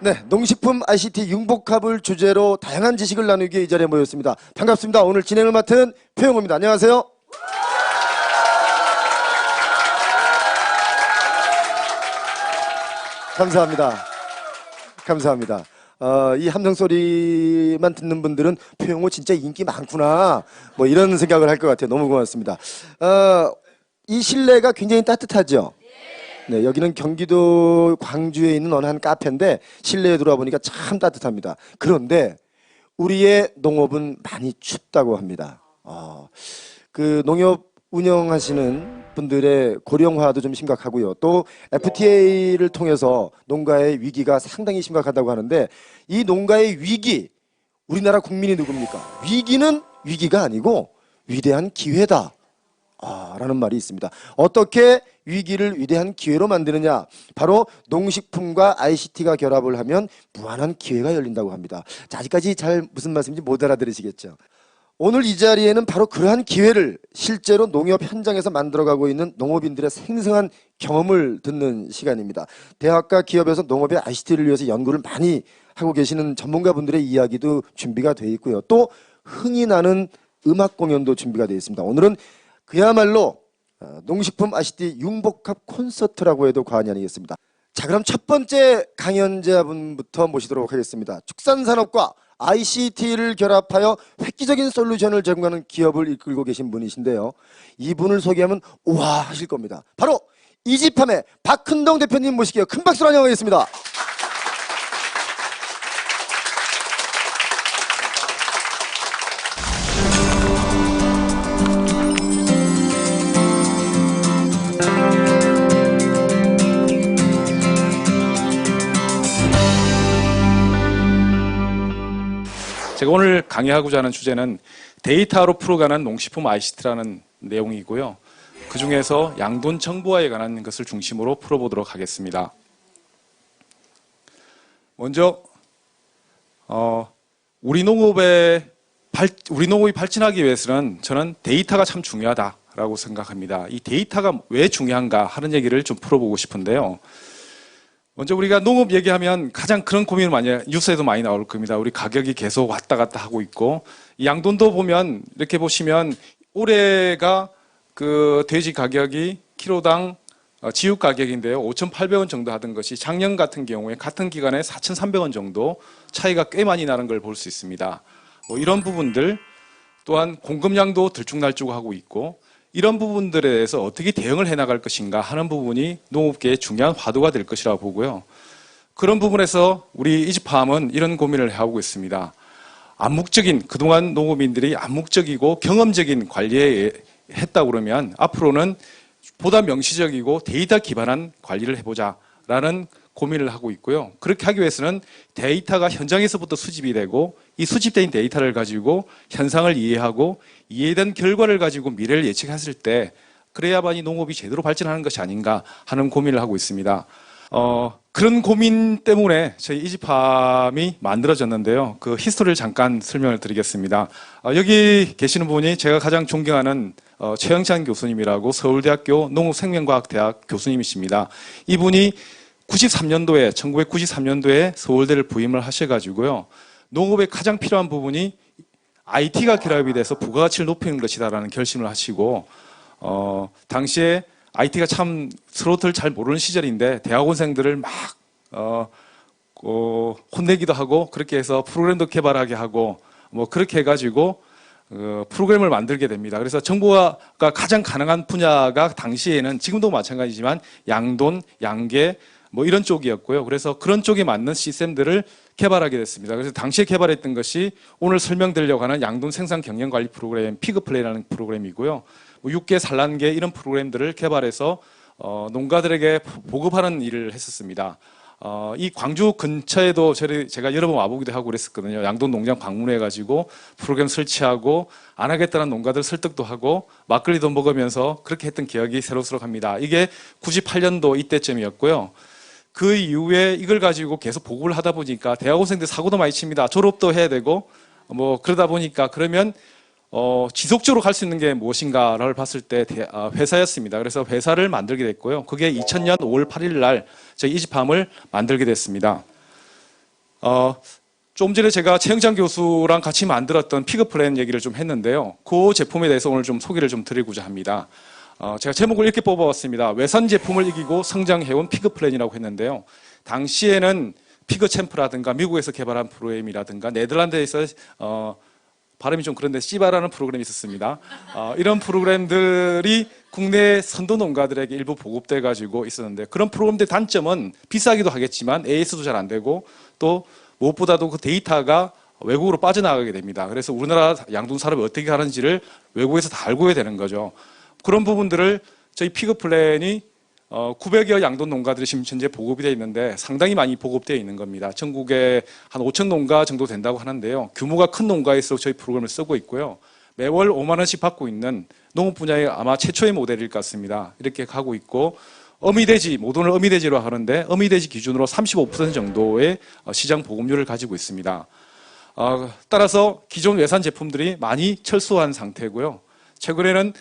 네, 농식품 ICT 융복합을 주제로 다양한 지식을 나누기 위해 이 자리에 모였습니다. 반갑습니다. 오늘 진행을 맡은 표영호입니다. 안녕하세요. 감사합니다. 감사합니다. 이 함성 소리만 듣는 분들은 표영호 진짜 인기 많구나 뭐 이런 생각을 할 것 같아요. 너무 고맙습니다. 이 실내가 굉장히 따뜻하죠? 네, 여기는 경기도 광주에 있는 어느 한 카페인데 실내에 들어와 보니까 참 따뜻합니다. 그런데 우리의 농업은 많이 춥다고 합니다. 그 농협 운영하시는 분들의 고령화도 좀 심각하고요. 또 FTA를 통해서 농가의 위기가 상당히 심각하다고 하는데 이 농가의 위기, 우리나라 국민이 누굽니까? 위기는 위기가 아니고 위대한 기회다. 라는 말이 있습니다. 어떻게 위기를 위대한 기회로 만드느냐? 바로 농식품과 ICT가 결합을 하면 무한한 기회가 열린다고 합니다. 자, 아직까지 잘 무슨 말씀인지 못 알아들으시겠죠? 오늘 이 자리에는 바로 그러한 기회를 실제로 농협 현장에서 만들어가고 있는 농업인들의 생생한 경험을 듣는 시간입니다. 대학과 기업에서 농업의 ICT를 위해서 연구를 많이 하고 계시는 전문가분들의 이야기도 준비가 되어 있고요. 또 흥이 나는 음악 공연도 준비가 되어 있습니다. 오늘은 그야말로 농식품 ICT 융복합 콘서트라고 해도 과언이 아니겠습니다. 자, 그럼 첫 번째 강연자분부터 모시도록 하겠습니다. 축산산업과 ICT를 결합하여 획기적인 솔루션을 제공하는 기업을 이끌고 계신 분이신데요. 이분을 소개하면 우와 하실 겁니다. 바로 이지팜의 박흔동 대표님 모시게요. 큰 박수로 환영하겠습니다. 제가 오늘 강의하고자 하는 주제는 데이터로 풀어가는 농식품 ICT라는 내용이고요. 그 중에서 양돈 정보화에 관한 것을 중심으로 풀어보도록 하겠습니다. 먼저 우리 농업이 발전하기 위해서는 저는 데이터가 참 중요하다라고 생각합니다. 이 데이터가 왜 중요한가 하는 얘기를 좀 풀어보고 싶은데요. 먼저 우리가 농업 얘기하면 가장 그런 고민을 많이 뉴스에도 많이 나올 겁니다. 우리 가격이 계속 왔다 갔다 하고 있고 이 양돈도 보면 이렇게 보시면 올해가 그 돼지 가격이 키로당 지육 가격인데요. 5,800원 정도 하던 것이 작년 같은 경우에 같은 기간에 4,300원 정도 차이가 꽤 많이 나는 걸 볼 수 있습니다. 이런 부분들 또한 공급량도 들쭉날쭉하고 있고 이런 부분들에 대해서 어떻게 대응을 해나갈 것인가 하는 부분이 농업계의 중요한 화두가 될 것이라고 보고요. 그런 부분에서 우리 이지팜은 이런 고민을 해오고 있습니다. 암묵적인, 그동안 농업인들이 암묵적이고 경험적인 관리에 했다 그러면 앞으로는 보다 명시적이고 데이터 기반한 관리를 해보자라는 고민을 하고 있고요. 그렇게 하기 위해서는 데이터가 현장에서부터 수집이 되고 이 수집된 데이터를 가지고 현상을 이해하고 이해된 결과를 가지고 미래를 예측했을 때 그래야만이 농업이 제대로 발전하는 것이 아닌가 하는 고민을 하고 있습니다. 그런 고민 때문에 저희 이지팜이 만들어졌는데요. 그 히스토리를 잠깐 설명을 드리겠습니다. 여기 계시는 분이 제가 가장 존경하는 최영찬 교수님이라고 서울대학교 농업생명과학대학 교수님이십니다. 이분이 1993년도에 서울대를 부임을 하셔가지고요. 농업에 가장 필요한 부분이 IT가 결합이 돼서 부가가치를 높이는 것이다라는 결심을 하시고 당시에 IT가 참 서로들 잘 모르는 시절인데 대학원생들을 막 혼내기도 하고 그렇게 해서 프로그램도 개발하게 하고 뭐 그렇게 해가지고 프로그램을 만들게 됩니다. 그래서 정보화가 가장 가능한 분야가 당시에는 지금도 마찬가지지만 양돈, 양계 뭐 이런 쪽이었고요. 그래서 그런 쪽에 맞는 시스템들을 개발하게 됐습니다. 그래서 당시에 개발했던 것이 오늘 설명드리려고 하는 양돈 생산 경영 관리 프로그램 피그플레이라는 프로그램이고요. 육계, 산란계 이런 프로그램들을 개발해서 농가들에게 보급하는 일을 했었습니다. 이 광주 근처에도 제가 여러 번 와보기도 하고 그랬었거든요. 양돈 농장 방문해가지고 프로그램 설치하고 안 하겠다는 농가들 설득도 하고 막걸리도 먹으면서 그렇게 했던 기억이 새록새록합니다. 이게 98년도 이때쯤이었고요. 그 이후에 이걸 가지고 계속 보급을 하다 보니까 대학원생들 사고도 많이 칩니다. 졸업도 해야 되고 뭐 그러다 보니까 그러면 지속적으로 갈 수 있는 게 무엇인가를 봤을 때 회사였습니다. 그래서 회사를 만들게 됐고요. 그게 2000년 5월 8일 날 저희 이지팜을 만들게 됐습니다. 좀 전에 제가 최영장 교수랑 같이 만들었던 피그 플랜 얘기를 좀 했는데요. 그 제품에 대해서 오늘 좀 소개를 좀 드리고자 합니다. 제가 제목을 이렇게 뽑아봤습니다. 외산 제품을 이기고 성장해온 피그 플랜이라고 했는데요. 당시에는 피그 챔프라든가 미국에서 개발한 프로그램이라든가 네덜란드에서 발음이 좀 그런데 씨바라는 프로그램이 있었습니다. 이런 프로그램들이 국내 선도 농가들에게 일부 보급돼 가지고 있었는데 그런 프로그램들의 단점은 비싸기도 하겠지만 AS도 잘 안 되고 또 무엇보다도 그 데이터가 외국으로 빠져나가게 됩니다. 그래서 우리나라 양돈 산업이 어떻게 가는지를 외국에서 다 알고 되는 거죠. 그런 부분들을 저희 피그 플랜이 900여 양돈 농가들이 지금 현재 보급이 되어 있는데 상당히 많이 보급되어 있는 겁니다. 전국에 한 5천 농가 정도 된다고 하는데요. 규모가 큰 농가일수록 저희 프로그램을 쓰고 있고요. 매월 5만 원씩 받고 있는 농업 분야의 아마 최초의 모델일 것 같습니다. 이렇게 가고 있고 어미돼지, 모돈을 어미돼지로 하는데 어미돼지 기준으로 35% 정도의 시장 보급률을 가지고 있습니다. 따라서 기존 외산 제품들이 많이 철수한 상태고요. 최근에는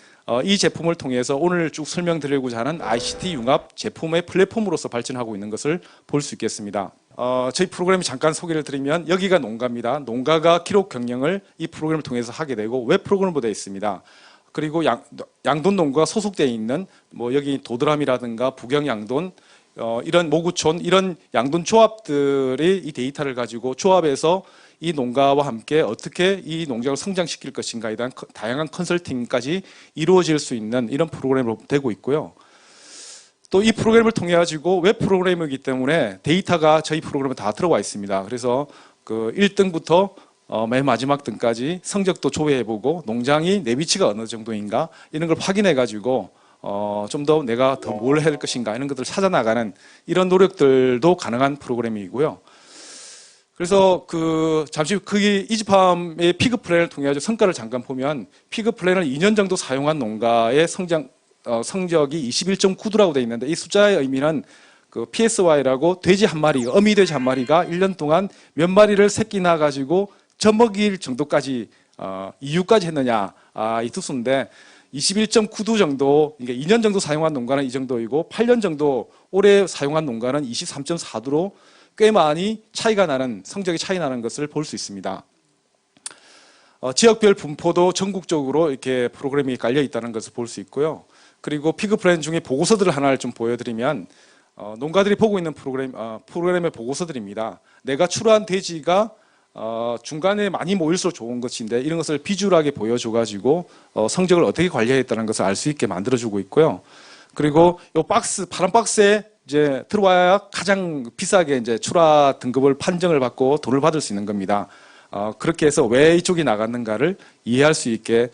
이 제품을 통해서 오늘 쭉 설명드리고자 하는 ICT 융합 제품의 플랫폼으로서 발전하고 있는 것을 볼 수 있겠습니다. 저희 프로그램 잠깐 소개를 드리면 여기가 농가입니다. 농가가 기록 경영을 이 프로그램을 통해서 하게 되고 웹 프로그램으로 되어 있습니다. 그리고 양돈 농가가 소속되어 있는 뭐 여기 도드람이라든가 북영양돈 이런 모구촌 이런 양돈 조합들이 이 데이터를 가지고 조합해서 이 농가와 함께 어떻게 이 농장을 성장시킬 것인가에 대한 다양한 컨설팅까지 이루어질 수 있는 이런 프로그램으로 되고 있고요. 또 이 프로그램을 통해 가지고 웹 프로그램이기 때문에 데이터가 저희 프로그램에 다 들어와 있습니다. 그래서 그 1등부터 맨 마지막 등까지 성적도 조회해보고 농장이 내 위치가 어느 정도인가 이런 걸 확인해가지고 좀 더 내가 더 뭘 해야 될 것인가 이런 것들을 찾아나가는 이런 노력들도 가능한 프로그램이고요. 그래서 잠시 이지팜의 피그 플랜을 통해 가지고 성과를 잠깐 보면 피그 플랜을 2년 정도 사용한 농가의 성적이 21.9도라고 되어 있는데 이 숫자의 의미는 그 PSY라고 돼지 한 마리가 어미돼지 한 마리가 1년 동안 몇 마리를 새끼 낳아 가지고 젖먹일 정도까지 이유까지 했느냐 이 투수인데 21.9도 정도 그러니까 2년 정도 사용한 농가는 이 정도이고 8년 정도 오래 사용한 농가는 23.4도로 꽤 많이 차이가 나는 성적이 차이 나는 것을 볼 수 있습니다. 지역별 분포도 전국적으로 이렇게 프로그램이 깔려 있다는 것을 볼 수 있고요. 그리고 피그 플랜 중에 보고서들을 하나를 좀 보여드리면 농가들이 보고 있는 프로그램의 보고서들입니다. 내가 출하한 돼지가 중간에 많이 모일수록 좋은 것인데 이런 것을 비주얼하게 보여줘가지고 성적을 어떻게 관리했다는 것을 알 수 있게 만들어주고 있고요. 그리고 이 박스 파란 박스에 이제 들어와야 가장 비싸게 이제 출하 등급을 판정을 받고 돈을 받을 수 있는 겁니다. 그렇게 해서 왜 이쪽이 나갔는가를 이해할 수 있게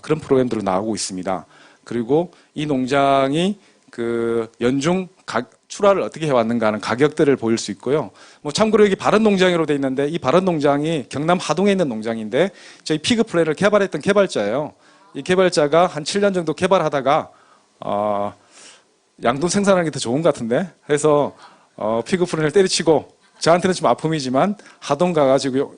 그런 프로그램들로 나오고 있습니다. 그리고 이 농장이 그 연중 출하를 어떻게 해왔는가 하는 가격들을 보일 수 있고요. 뭐 참고로 여기 바른 농장으로 되어 있는데 이 바른 농장이 경남 하동에 있는 농장인데 저희 피그 플랜을 개발했던 개발자예요. 이 개발자가 한 7년 정도 개발하다가 양돈 생산하는 게 더 좋은 것 같은데 그래서 피그 플랜을 때려치고 저한테는 좀 아픔이지만 하동 가가지고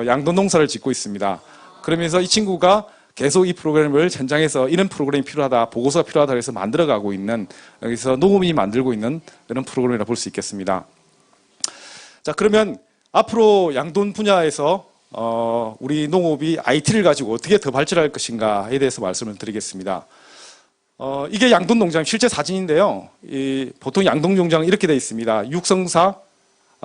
양돈 농사를 짓고 있습니다. 그러면서 이 친구가 계속 이 프로그램을 현장에서 이런 프로그램이 필요하다, 보고서가 필요하다 해서 만들어가고 있는 여기서 농업인이 만들고 있는 그런 프로그램이라 볼 수 있겠습니다. 자, 그러면 앞으로 양돈 분야에서 우리 농업이 IT를 가지고 어떻게 더 발전할 것인가에 대해서 말씀을 드리겠습니다. 이게 양돈 농장 실제 사진인데요. 보통 양돈 농장은 이렇게 되어 있습니다. 육성사,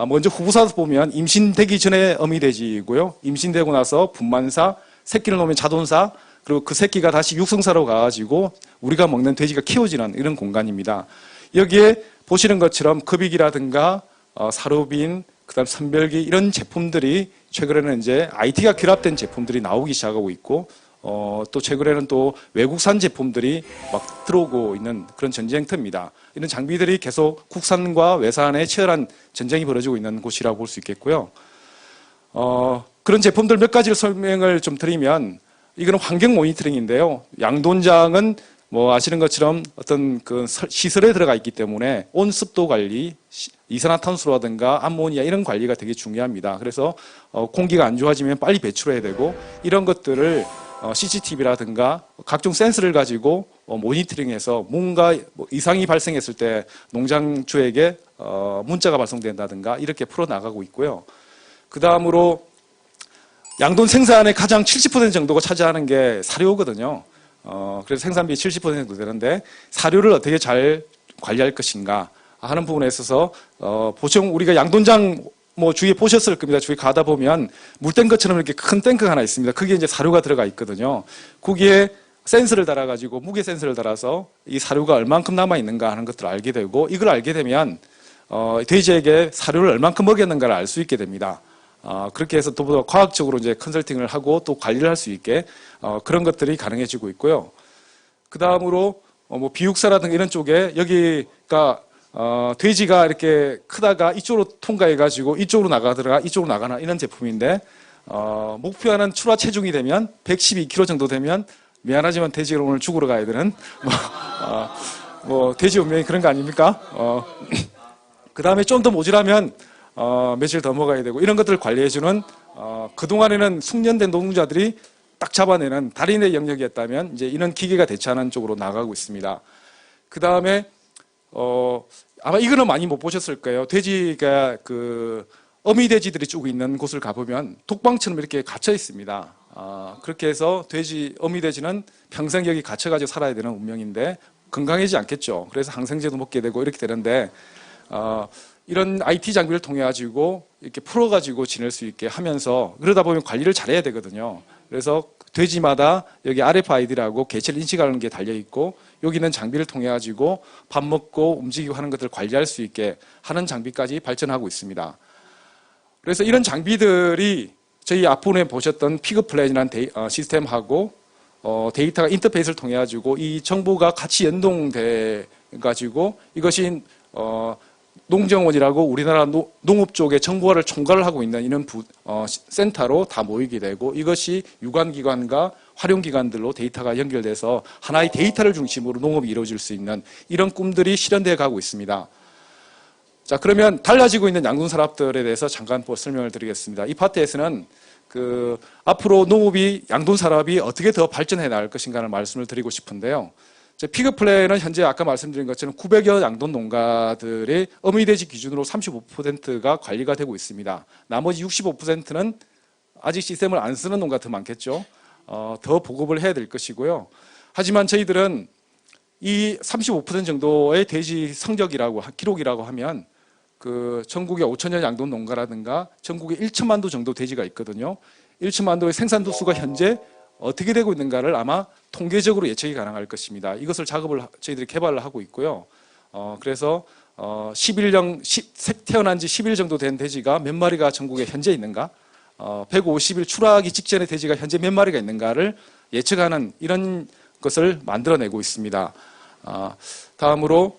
먼저 후부사에서 보면 임신되기 전에 어미돼지이고요. 임신되고 나서 분만사, 새끼를 놓으면 자돈사, 그리고 그 새끼가 다시 육성사로 가가지고 우리가 먹는 돼지가 키워지는 이런 공간입니다. 여기에 보시는 것처럼 급익이라든가 사료빈, 그다음 선별기 이런 제품들이 최근에는 이제 IT가 결합된 제품들이 나오기 시작하고 있고 또 최근에는 또 외국산 제품들이 막 들어오고 있는 그런 전쟁터입니다. 이런 장비들이 계속 국산과 외산의 치열한 전쟁이 벌어지고 있는 곳이라고 볼 수 있겠고요. 그런 제품들 몇 가지를 설명을 좀 드리면 이거는 환경 모니터링인데요. 양돈장은 뭐 아시는 것처럼 어떤 그 시설에 들어가 있기 때문에 온습도 관리, 이산화탄소라든가 암모니아 이런 관리가 되게 중요합니다. 그래서 공기가 안 좋아지면 빨리 배출해야 되고 이런 것들을 CCTV라든가 각종 센서를 가지고 모니터링해서 뭔가 이상이 발생했을 때 농장주에게 문자가 발송된다든가 이렇게 풀어나가고 있고요. 그 다음으로 양돈 생산의 가장 70% 정도가 차지하는 게 사료거든요. 그래서 생산비 70% 정도 되는데 사료를 어떻게 잘 관리할 것인가 하는 부분에 있어서 보통 우리가 양돈장 뭐 주위에 보셨을 겁니다. 주위에 가다 보면 물탱 것처럼 이렇게 큰 탱크가 하나 있습니다. 그게 이제 사료가 들어가 있거든요. 거기에 센서를 달아가지고 무게 센서를 달아서 이 사료가 얼만큼 남아 있는가 하는 것들을 알게 되고 이걸 알게 되면 돼지에게 사료를 얼만큼 먹였는가를 알 수 있게 됩니다. 그렇게 해서 또 과학적으로 이제 컨설팅을 하고 또 관리를 할 수 있게 그런 것들이 가능해지고 있고요. 그 다음으로 뭐 비육사라든가 이런 쪽에 여기가 돼지가 이렇게 크다가 이쪽으로 통과해가지고 이쪽으로 나가더라 이쪽으로 나가나 이런 제품인데 목표하는 출하 체중이 되면 112kg 정도 되면 미안하지만 돼지가 오늘 죽으러 가야 되는 뭐 돼지 운명이 그런 거 아닙니까? 그 다음에 좀 더 모자라면 며칠 더 먹어야 되고 이런 것들을 관리해주는 그동안에는 숙련된 노동자들이 딱 잡아내는 달인의 영역이었다면 이제 이런 기계가 대체하는 쪽으로 나가고 있습니다. 그 다음에 아마 이거는 많이 못 보셨을 거예요. 돼지가 어미 돼지들이 쭉 있는 곳을 가보면 독방처럼 이렇게 갇혀 있습니다. 그렇게 해서 어미 돼지는 평생 여기 갇혀가지고 살아야 되는 운명인데 건강해지지 않겠죠. 그래서 항생제도 먹게 되고 이렇게 되는데 이런 IT 장비를 통해 가지고 이렇게 풀어가지고 지낼 수 있게 하면서 그러다 보면 관리를 잘해야 되거든요. 그래서 돼지마다 여기 RFID라고 개체를 인식하는 게 달려 있고 여기는 장비를 통해 가지고 밥 먹고 움직이고 하는 것들을 관리할 수 있게 하는 장비까지 발전하고 있습니다. 그래서 이런 장비들이 저희 앞부분에 보셨던 픽업플랜이라는 시스템하고 데이터가 인터페이스를 통해 가지고 이 정보가 같이 연동돼 가지고 이것이 농정원이라고 우리나라 농업 쪽의 정보화를 총괄을 하고 있는 이런 센터로 다 모이게 되고 이것이 유관기관과 활용기관들로 데이터가 연결돼서 하나의 데이터를 중심으로 농업이 이루어질 수 있는 이런 꿈들이 실현되어 가고 있습니다. 자, 그러면 달라지고 있는 양돈산업들에 대해서 잠깐 설명을 드리겠습니다. 이 파트에서는 앞으로 농업이 양돈산업이 어떻게 더 발전해 나갈 것인가를 말씀을 드리고 싶은데요. 픽업플랜은 현재 아까 말씀드린 것처럼 900여 양돈 농가들의 어미돼지 기준으로 35%가 관리가 되고 있습니다. 나머지 65%는 아직 시스템을 안 쓰는 농가가 더 많겠죠. 더 보급을 해야 될 것이고요. 하지만 저희들은 이 35% 정도의 돼지 성적이라고 기록이라고 하면 전국에 5천여 양돈 농가라든가 전국에 1천만 도 정도 돼지가 있거든요. 1천만 도의 생산도 수가 현재 어떻게 되고 있는가를 아마 통계적으로 예측이 가능할 것입니다. 이것을 저희들이 개발을 하고 있고요. 그래서 태어난 지 10일 정도 된 돼지가 몇 마리가 전국에 현재 있는가, 150일 출하하기 직전의 돼지가 현재 몇 마리가 있는가를 예측하는 이런 것을 만들어내고 있습니다. 다음으로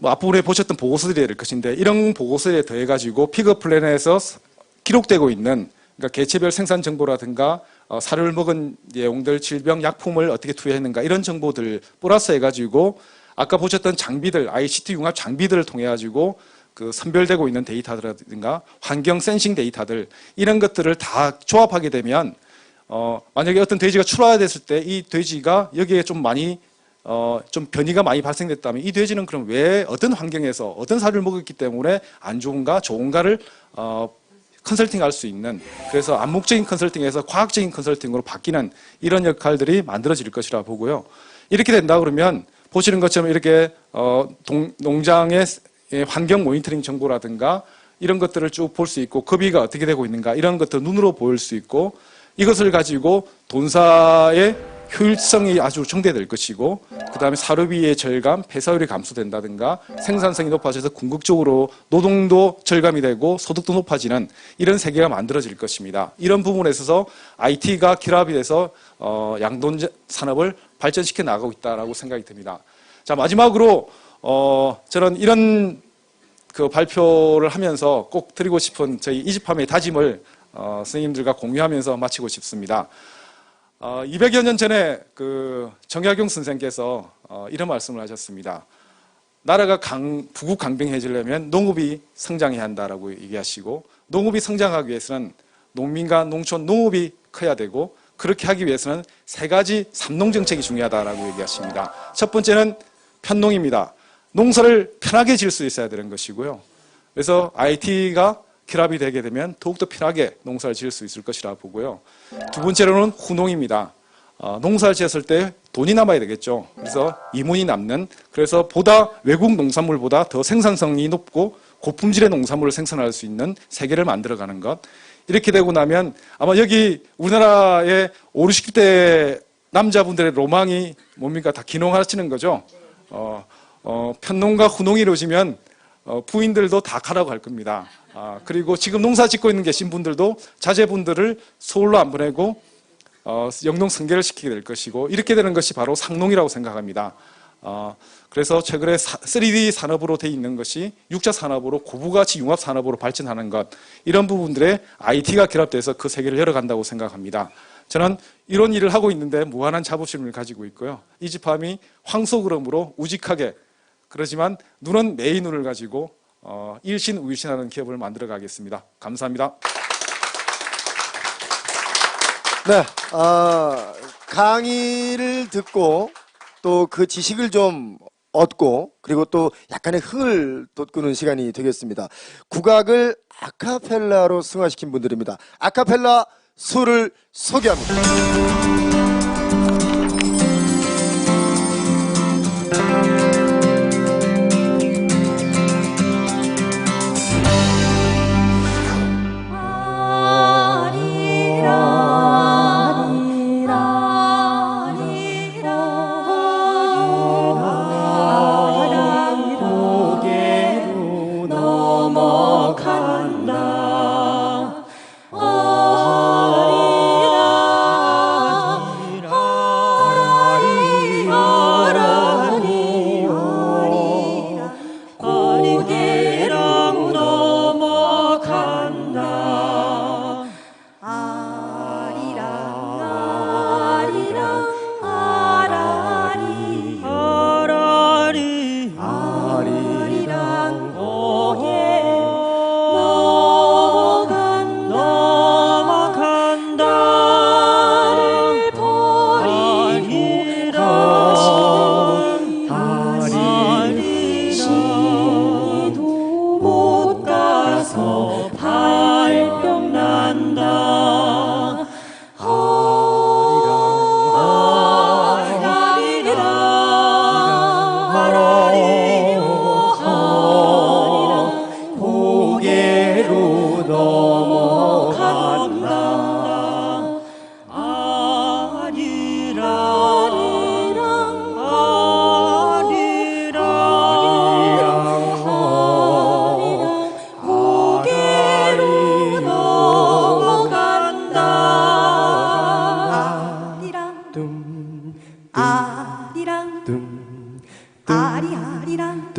앞부분에 보셨던 보고서들이 될 것인데 이런 보고서에 더해 가지고 픽업 플랜에서 기록되고 있는 그러니까 개체별 생산 정보라든가 사료를 먹은 내용들, 질병, 약품을 어떻게 투여했는가 이런 정보들 플러스 해가지고 아까 보셨던 장비들, ICT 융합 장비들을 통해 가지고 선별되고 있는 데이터라든가 환경 센싱 데이터들 이런 것들을 다 조합하게 되면 만약에 어떤 돼지가 출하됐을 때 이 돼지가 여기에 좀 많이 좀 변이가 많이 발생됐다면 이 돼지는 그럼 왜 어떤 환경에서 어떤 사료를 먹었기 때문에 안 좋은가 좋은가를 컨설팅할 수 있는 그래서 암묵적인 컨설팅에서 과학적인 컨설팅으로 바뀌는 이런 역할들이 만들어질 것이라 보고요. 이렇게 된다 그러면 보시는 것처럼 이렇게 농장의 환경 모니터링 정보라든가 이런 것들을 쭉 볼 수 있고 급이가 어떻게 되고 있는가 이런 것들 눈으로 보일 수 있고 이것을 가지고 돈사의 효율성이 아주 증대될 것이고 그 다음에 사료비의 절감, 폐사율이 감소된다든가 생산성이 높아져서 궁극적으로 노동도 절감이 되고 소득도 높아지는 이런 세계가 만들어질 것입니다. 이런 부분에 있어서 IT가 결합이 돼서 양돈 산업을 발전시켜 나가고 있다고 생각이 듭니다. 자, 마지막으로 저는 이런 발표를 하면서 꼭 드리고 싶은 저희 이집팜의 다짐을 선생님들과 공유하면서 마치고 싶습니다. 200여 년 전에 정약용 선생께서 이런 말씀을 하셨습니다. 나라가 부국강병해지려면 농업이 성장해야 한다라고 얘기하시고 농업이 성장하기 위해서는 농민과 농촌 농업이 커야 되고 그렇게 하기 위해서는 세 가지 삼농정책이 중요하다라고 얘기하십니다. 첫 번째는 편농입니다. 농사를 편하게 지을 수 있어야 되는 것이고요. 그래서 IT가 결합이 되게 되면 더욱더 편하게 농사를 지을 수 있을 것이라 보고요. 두 번째로는 후농입니다. 농사를 지었을 때 돈이 남아야 되겠죠. 그래서 이문이 남는, 그래서 외국 농산물보다 더 생산성이 높고 고품질의 농산물을 생산할 수 있는 세계를 만들어가는 것. 이렇게 되고 나면 아마 여기 우리나라의 50, 60대 남자분들의 로망이 뭡니까? 다 귀농하시는 거죠. 편농과 후농이 이루어지면 부인들도 다 가라고 할 겁니다. 그리고 지금 농사 짓고 있는 계신 분들도 자제분들을 서울로 안 보내고 영농 승계를 시키게 될 것이고, 이렇게 되는 것이 바로 상농이라고 생각합니다. 그래서 최근에 3D 산업으로 돼 있는 것이 6차 산업으로 고부가치 융합 산업으로 발전하는 것, 이런 부분들에 IT가 결합돼서 그 세계를 열어간다고 생각합니다. 저는 이런 일을 하고 있는데 무한한 자부심을 가지고 있고요. 이 집함이 황소그름으로 우직하게, 그러지만 눈은 매의 눈을 가지고 일신우일신하는 기업을 만들어 가겠습니다. 감사합니다. 네, 강의를 듣고 또 그 지식을 좀 얻고, 그리고 또 약간의 흥을 돋구는 시간이 되겠습니다. 국악을 아카펠라로 승화시킨 분들입니다. 아카펠라 수를 소개합니다.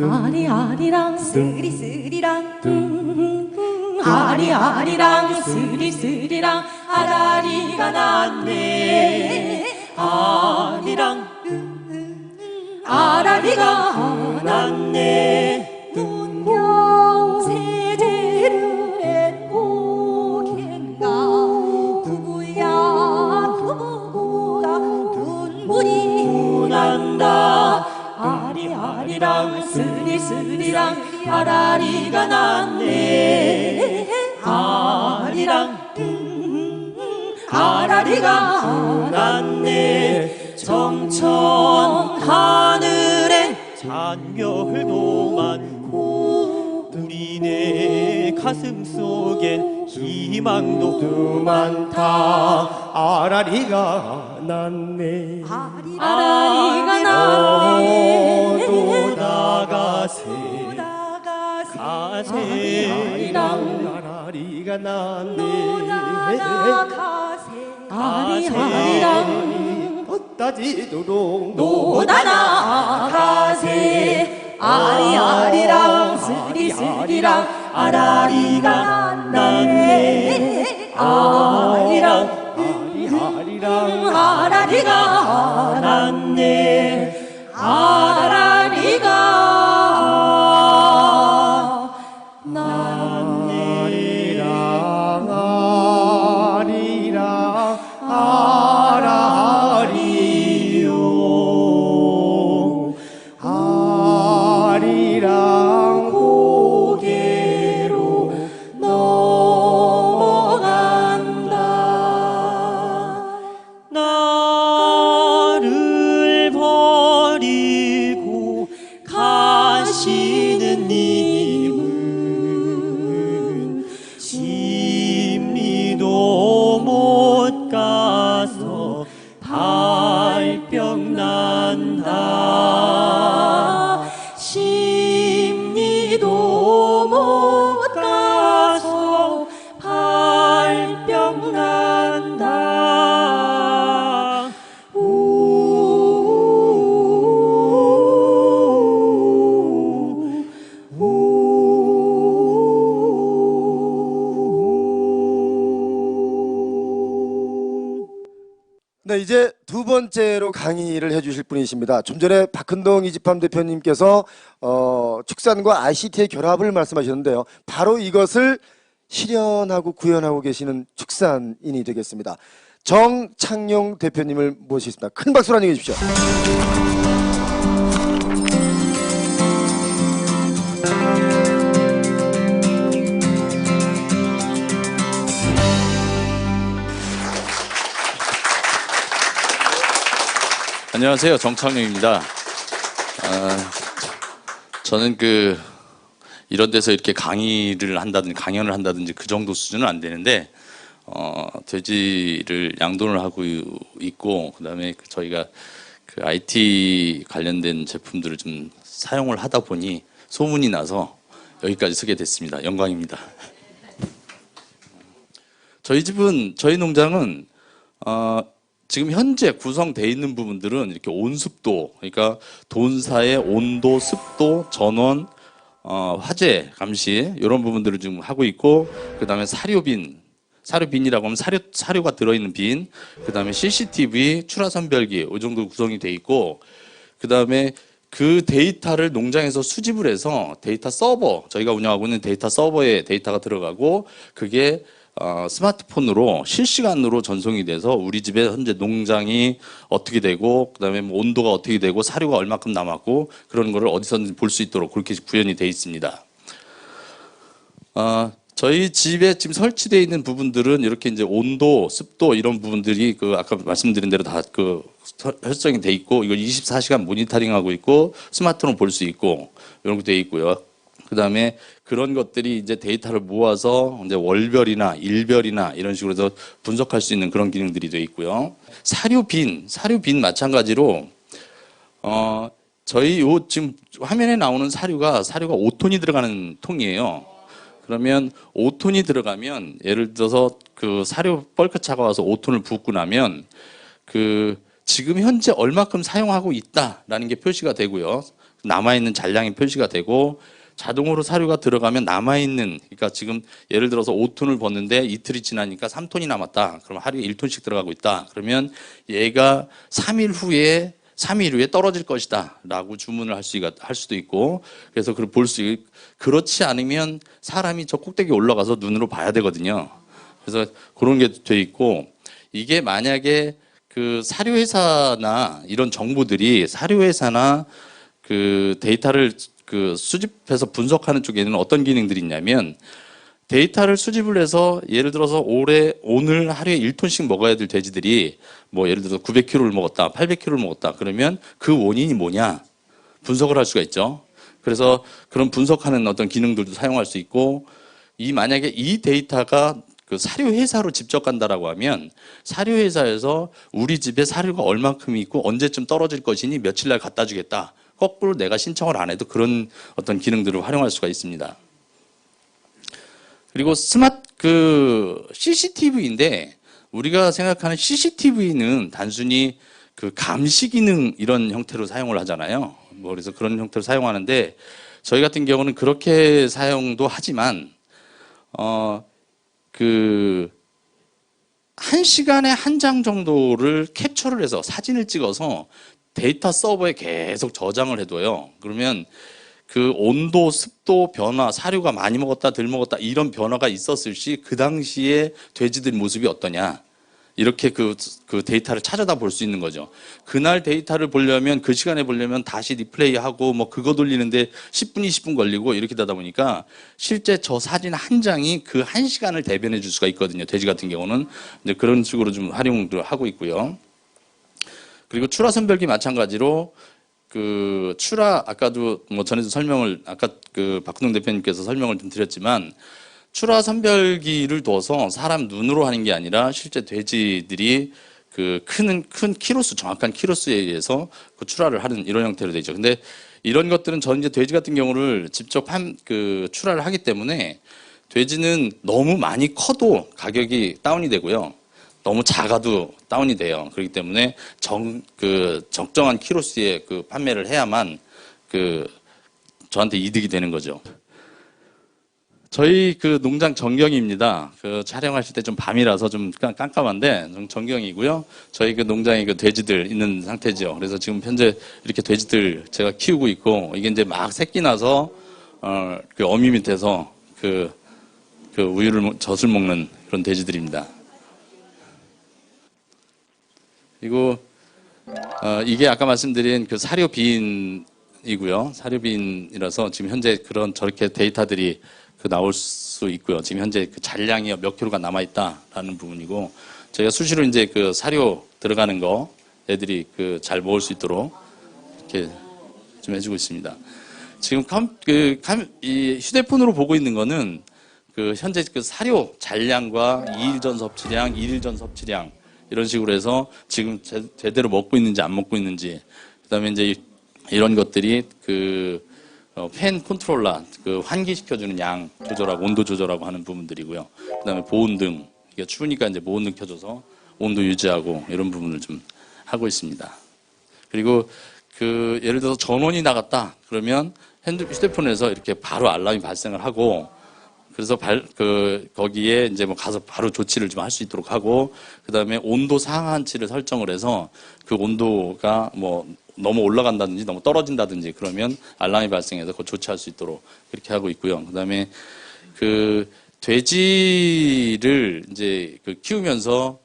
아리아리랑 스리스리랑 아리아리랑 스리스리랑 아라리가 났네. 아리랑 아라리가 났네. 운명세제를 고겐가 부부야 부부가 눈물이 난다. 아리아리랑 스리스리랑 아라리가 났네. 아리랑 아라리가 났네. 정천 하늘에 잔별도 많고 우리네 가슴 속엔 희망도 많다. 아라리가 났네. 아라리가 났네. 또 나가세 가세. 아라리가 났네. 아리아리랑 헛다지도록 노다 나가세. 아리아리랑 스리스리랑 아라리가 났네. 아리랑 아라리가 났네. 아라리가 아리랑 고개로 가서 발병 난다. 심리도 못 가서 발병 난다. 네, 이제 두 번째로 강의를 해주실 분이십니다. 좀 전에 박헌동 이집함 대표님께서 축산과 ICT의 결합을 말씀하셨는데요. 바로 이것을 실현하고 구현하고 계시는 축산인이 되겠습니다. 정창용 대표님을 모시겠습니다. 큰 박수로 환영해 주십시오. 안녕하세요. 정창용입니다. 저는 이런 데서 이렇게 강의를 한다든지 강연을 한다든지 그 정도 수준은 안 되는데 돼지를 양돈을 하고 있고, 그다음에 저희가 IT 관련된 제품들을 좀 사용을 하다 보니 소문이 나서 여기까지 서게 됐습니다. 영광입니다. 저희 농장은 지금 현재 구성되어 있는 부분들은 이렇게 온습도, 그러니까 돈사의 온도, 습도, 전원, 화재 감시 이런 부분들을 지금 하고 있고, 그 다음에 사료빈이라고 하면 사료가 들어있는 빈, 그 다음에 CCTV, 출하선별기 이 정도 구성이 돼 있고, 그 다음에 그 데이터를 농장에서 수집을 해서 데이터 서버, 저희가 운영하고 있는 데이터 서버에 데이터가 들어가고, 그게 스마트폰으로 실시간으로 전송이 돼서 우리 집에 현재 농장이 어떻게 되고, 그다음에 뭐 온도가 어떻게 되고, 사료가 얼마큼 남았고, 그런 거를 어디서든지 볼 수 있도록 그렇게 구현이 돼 있습니다. 저희 집에 지금 설치되어 있는 부분들은 이렇게 이제 온도, 습도 이런 부분들이 아까 말씀드린 대로 다 설정이 돼 있고, 이걸 24시간 모니터링하고 있고, 스마트폰으로 볼 수 있고 이런 게 돼 있고요. 그다음에 그런 것들이 이제 데이터를 모아서 이제 월별이나 일별이나 이런 식으로 해서 분석할 수 있는 그런 기능들이 되어 있고요. 사료빈 마찬가지로 저희 지금 화면에 나오는 사료가 5톤이 들어가는 통이에요. 그러면 5톤이 들어가면 예를 들어서 사료 벌크차가 와서 5톤을 붓고 나면 지금 현재 얼마큼 사용하고 있다라는 게 표시가 되고요. 남아있는 잔량이 표시가 되고, 자동으로 사료가 들어가면 남아있는, 그러니까 지금 예를 들어서 5톤을 벗는데 이틀이 지나니까 3톤이 남았다. 그럼 하루에 1톤씩 들어가고 있다. 그러면 얘가 3일 후에 떨어질 것이다 라고 주문을 할 수도 있고, 그래서 그걸 볼 수 있고, 그렇지 않으면 사람이 저 꼭대기 올라가서 눈으로 봐야 되거든요. 그래서 그런 게 돼 있고, 이게 만약에 사료회사나 이런 정보들이 사료회사나 데이터를 수집해서 분석하는 쪽에는 어떤 기능들이 있냐면, 데이터를 수집을 해서 예를 들어서 오늘 하루에 1톤씩 먹어야 될 돼지들이 뭐 예를 들어서 900kg를 먹었다, 800kg를 먹었다. 그러면 그 원인이 뭐냐 분석을 할 수가 있죠. 그래서 그런 분석하는 어떤 기능들도 사용할 수 있고, 만약에 이 데이터가 사료회사로 직접 간다라고 하면 사료회사에서 우리 집에 사료가 얼마큼 있고 언제쯤 떨어질 것이니 며칠 날 갖다 주겠다. 거꾸로 내가 신청을 안 해도 그런 어떤 기능들을 활용할 수가 있습니다. 그리고 CCTV인데, 우리가 생각하는 CCTV는 단순히 감시 기능 이런 형태로 사용을 하잖아요. 그래서 그런 형태로 사용하는데, 저희 같은 경우는 그렇게 사용도 하지만 1시간에 한 장 정도를 캡처를 해서 사진을 찍어서 데이터 서버에 계속 저장을 해둬요. 그러면 온도, 습도 변화, 사료가 많이 먹었다, 덜 먹었다 이런 변화가 있었을 시 그 당시에 돼지들 모습이 어떠냐, 이렇게 데이터를 찾아다 볼 수 있는 거죠. 그날 데이터를 보려면, 그 시간에 보려면 다시 리플레이하고 뭐 그거 돌리는데 10분, 20분 걸리고 이렇게 되다 보니까 실제 저 사진 한 장이 1시간을 대변해 줄 수가 있거든요. 돼지 같은 경우는 이제 그런 식으로 좀 활용을 하고 있고요. 그리고 출하 선별기 마찬가지로 아까도 뭐 전에도 설명을, 아까 박헌동 대표님께서 설명을 좀 드렸지만, 출하 선별기를 둬서 사람 눈으로 하는 게 아니라 실제 돼지들이 그 큰 키로수, 정확한 키로수에 의해서 그 출하를 하는 이런 형태로 되죠. 근데 이런 것들은 저는 이제 돼지 같은 경우를 직접 출하를 하기 때문에 돼지는 너무 많이 커도 가격이 다운이 되고요. 너무 작아도 다운이 돼요. 그렇기 때문에 적정한 키로수의 그 판매를 해야만 저한테 이득이 되는 거죠. 저희 그 농장 전경입니다. 그 촬영하실 때 좀 밤이라서 좀 깜깜한데 전경이고요. 저희 그 농장에 그 돼지들 있는 상태죠. 그래서 지금 현재 이렇게 돼지들 제가 키우고 있고 이게 이제 막 새끼 나서 그 어미 밑에서 그 우유를 젖을 먹는 그런 돼지들입니다. 그리고 이게 아까 말씀드린 그 사료 비인이고요. 사료 비인이라서 지금 현재 저렇게 데이터들이 나올 수 있고요. 지금 현재 그 잔량이 몇 킬로가 남아 있다라는 부분이고 저희가 수시로 이제 그 사료 들어가는 거 애들이 잘 먹을 수 있도록 이렇게 좀 해주고 있습니다. 지금 이 휴대폰으로 보고 있는 거는 현재 사료 잔량과 2일 전 섭취량, 1일 전 섭취량 이런 식으로 해서 지금 제대로 먹고 있는지 안 먹고 있는지 그다음에 이제 이런 것들이 팬 컨트롤러 환기시켜주는 양 조절하고 온도 조절하고 하는 부분들이고요. 그다음에 보온등 이게 추우니까 이제 보온등 켜줘서 온도 유지하고 이런 부분을 좀 하고 있습니다. 그리고 예를 들어서 전원이 나갔다 그러면 휴대폰에서 이렇게 바로 알람이 발생을 하고 그래서 거기에 이제 가서 바로 조치를 좀 할 수 있도록 하고 그다음에 온도 상한치를 설정을 해서 그 온도가 너무 올라간다든지 너무 떨어진다든지 그러면 알람이 발생해서 그걸 조치할 수 있도록 그렇게 하고 있고요. 그다음에 돼지를 이제 키우면서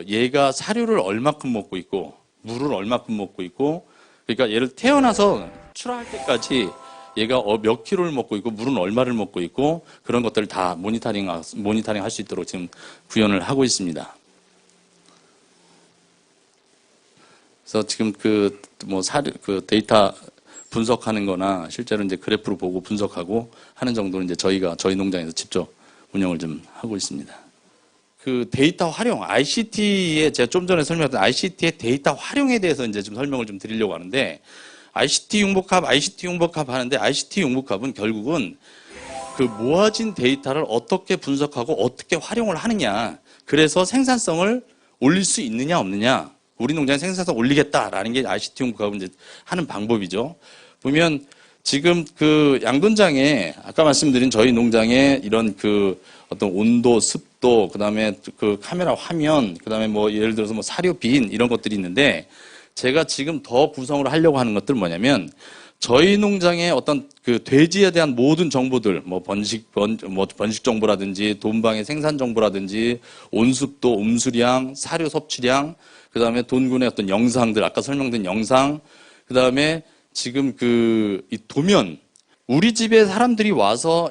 얘가 사료를 얼마큼 먹고 있고 물을 얼마큼 먹고 있고 그러니까 얘를 태어나서 출하할 때까지 얘가 몇 킬로를 먹고 있고 물은 얼마를 먹고 있고 그런 것들을 다 모니터링 할 수 있도록 지금 구현을 하고 있습니다. 그래서 지금 데이터 분석하는 거나 실제로 이제 그래프로 보고 분석하고 하는 정도는 이제 저희 농장에서 직접 운영을 좀 하고 있습니다. 데이터 활용, ICT에 제가 좀 전에 설명했던 ICT의 데이터 활용에 대해서 이제 좀 설명을 좀 드리려고 하는데 ICT 융복합 하는데 ICT 융복합은 결국은 모아진 데이터를 어떻게 분석하고 어떻게 활용을 하느냐. 그래서 생산성을 올릴 수 있느냐 없느냐. 우리 농장의 생산성 올리겠다라는 게 ICT 융복합은 이제 하는 방법이죠. 보면 지금 양돈장에 아까 말씀드린 저희 농장에 이런 어떤 온도, 습도, 그다음에 카메라 화면, 그다음에 예를 들어서 사료 빈 이런 것들이 있는데 제가 지금 더 구성을 하려고 하는 것들은 뭐냐면 저희 농장의 어떤 돼지에 대한 모든 정보들, 번식 정보라든지 돈방의 생산 정보라든지 온습도, 음수량, 사료 섭취량, 그다음에 돈군의 어떤 영상들, 아까 설명드린 영상, 그다음에 지금 이 도면, 우리 집에 사람들이 와서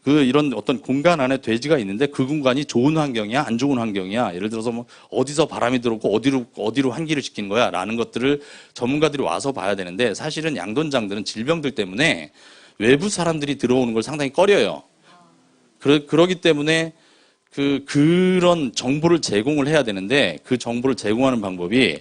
이런 어떤 공간 안에 돼지가 있는데 그 공간이 좋은 환경이야, 안 좋은 환경이야. 예를 들어서 어디서 바람이 들어오고 어디로 환기를 시킨 거야 라는 것들을 전문가들이 와서 봐야 되는데 사실은 양돈장들은 질병들 때문에 외부 사람들이 들어오는 걸 상당히 꺼려요. 그러기 때문에 그런 정보를 제공을 해야 되는데 그 정보를 제공하는 방법이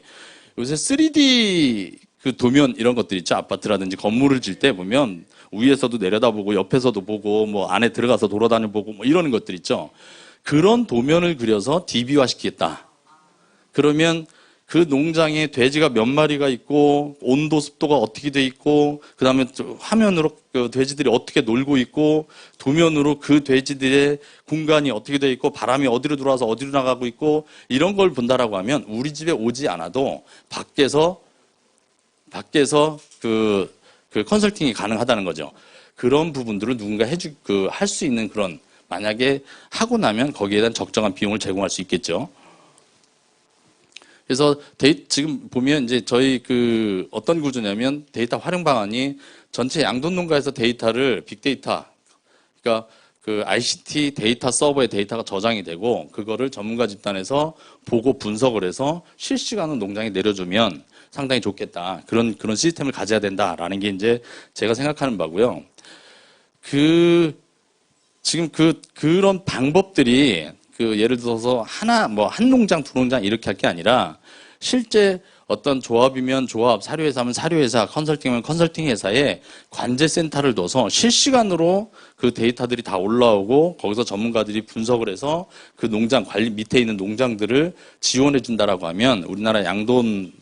요새 3D 도면 이런 것들 있죠. 아파트라든지 건물을 질 때 보면 위에서도 내려다보고 옆에서도 보고 안에 들어가서 돌아다녀 보고 이러는 것들 있죠. 그런 도면을 그려서 DB화 시키겠다. 그러면 그 농장에 돼지가 몇 마리가 있고 온도 습도가 어떻게 돼 있고 그다음에 화면으로 돼지들이 어떻게 놀고 있고 도면으로 그 돼지들의 공간이 어떻게 돼 있고 바람이 어디로 들어와서 어디로 나가고 있고 이런 걸 본다라고 하면 우리 집에 오지 않아도 밖에서 컨설팅이 가능하다는 거죠. 그런 부분들을 누군가 할 수 있는 그런 만약에 하고 나면 거기에 대한 적정한 비용을 제공할 수 있겠죠. 그래서 지금 보면 이제 저희 어떤 구조냐면 데이터 활용 방안이 전체 양돈 농가에서 데이터를 빅데이터, 그러니까 ICT 데이터 서버에 데이터가 저장이 되고 그거를 전문가 집단에서 보고 분석을 해서 실시간으로 농장에 내려주면 상당히 좋겠다. 그런 시스템을 가져야 된다라는 게 이제 제가 생각하는 바고요. 지금 그런 방법들이 그 예를 들어서 한 농장, 두 농장 이렇게 할 게 아니라 실제 어떤 조합이면 조합, 사료회사면 사료회사, 컨설팅이면 컨설팅 회사에 관제센터를 둬서 실시간으로 그 데이터들이 다 올라오고 거기서 전문가들이 분석을 해서 그 농장 관리 밑에 있는 농장들을 지원해 준다라고 하면 우리나라 양돈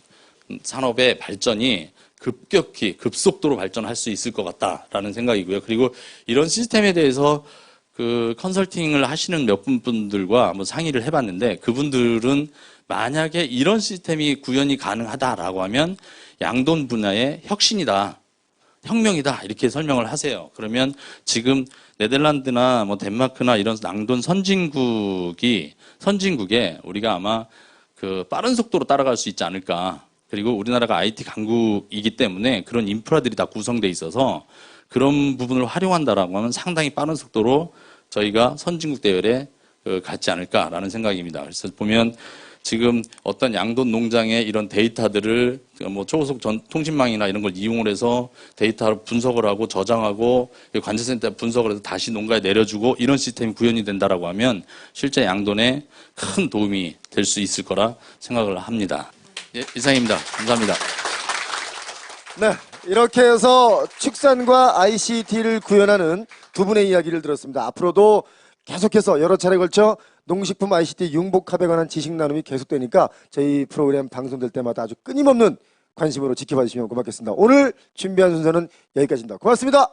산업의 발전이 급격히 급속도로 발전할 수 있을 것 같다라는 생각이고요. 그리고 이런 시스템에 대해서 그 컨설팅을 하시는 몇 분들과 한번 상의를 해봤는데 그분들은 만약에 이런 시스템이 구현이 가능하다라고 하면 양돈 분야의 혁신이다, 혁명이다 이렇게 설명을 하세요. 그러면 지금 네덜란드나 뭐 덴마크나 이런 양돈 선진국에 우리가 아마 그 빠른 속도로 따라갈 수 있지 않을까. 그리고 우리나라가 IT 강국이기 때문에 그런 인프라들이 다 구성돼 있어서 그런 부분을 활용한다라고 하면 상당히 빠른 속도로 저희가 선진국 대열에 갔지 않을까라는 생각입니다. 그래서 보면 지금 어떤 양돈 농장의 이런 데이터들을 뭐 초고속 통신망이나 이런 걸 이용을 해서 데이터를 분석을 하고 저장하고 관제센터에 분석을 해서 다시 농가에 내려주고 이런 시스템이 구현이 된다라고 하면 실제 양돈에 큰 도움이 될 수 있을 거라 생각을 합니다. 예, 이상입니다. 감사합니다. 네, 이렇게 해서 축산과 ICT를 구현하는 두 분의 이야기를 들었습니다. 앞으로도 계속해서 여러 차례 걸쳐 농식품 ICT 융복합에 관한 지식 나눔이 계속되니까 저희 프로그램 방송될 때마다 아주 끊임없는 관심으로 지켜봐 주시면 고맙겠습니다. 오늘 준비한 순서는 여기까지입니다. 고맙습니다.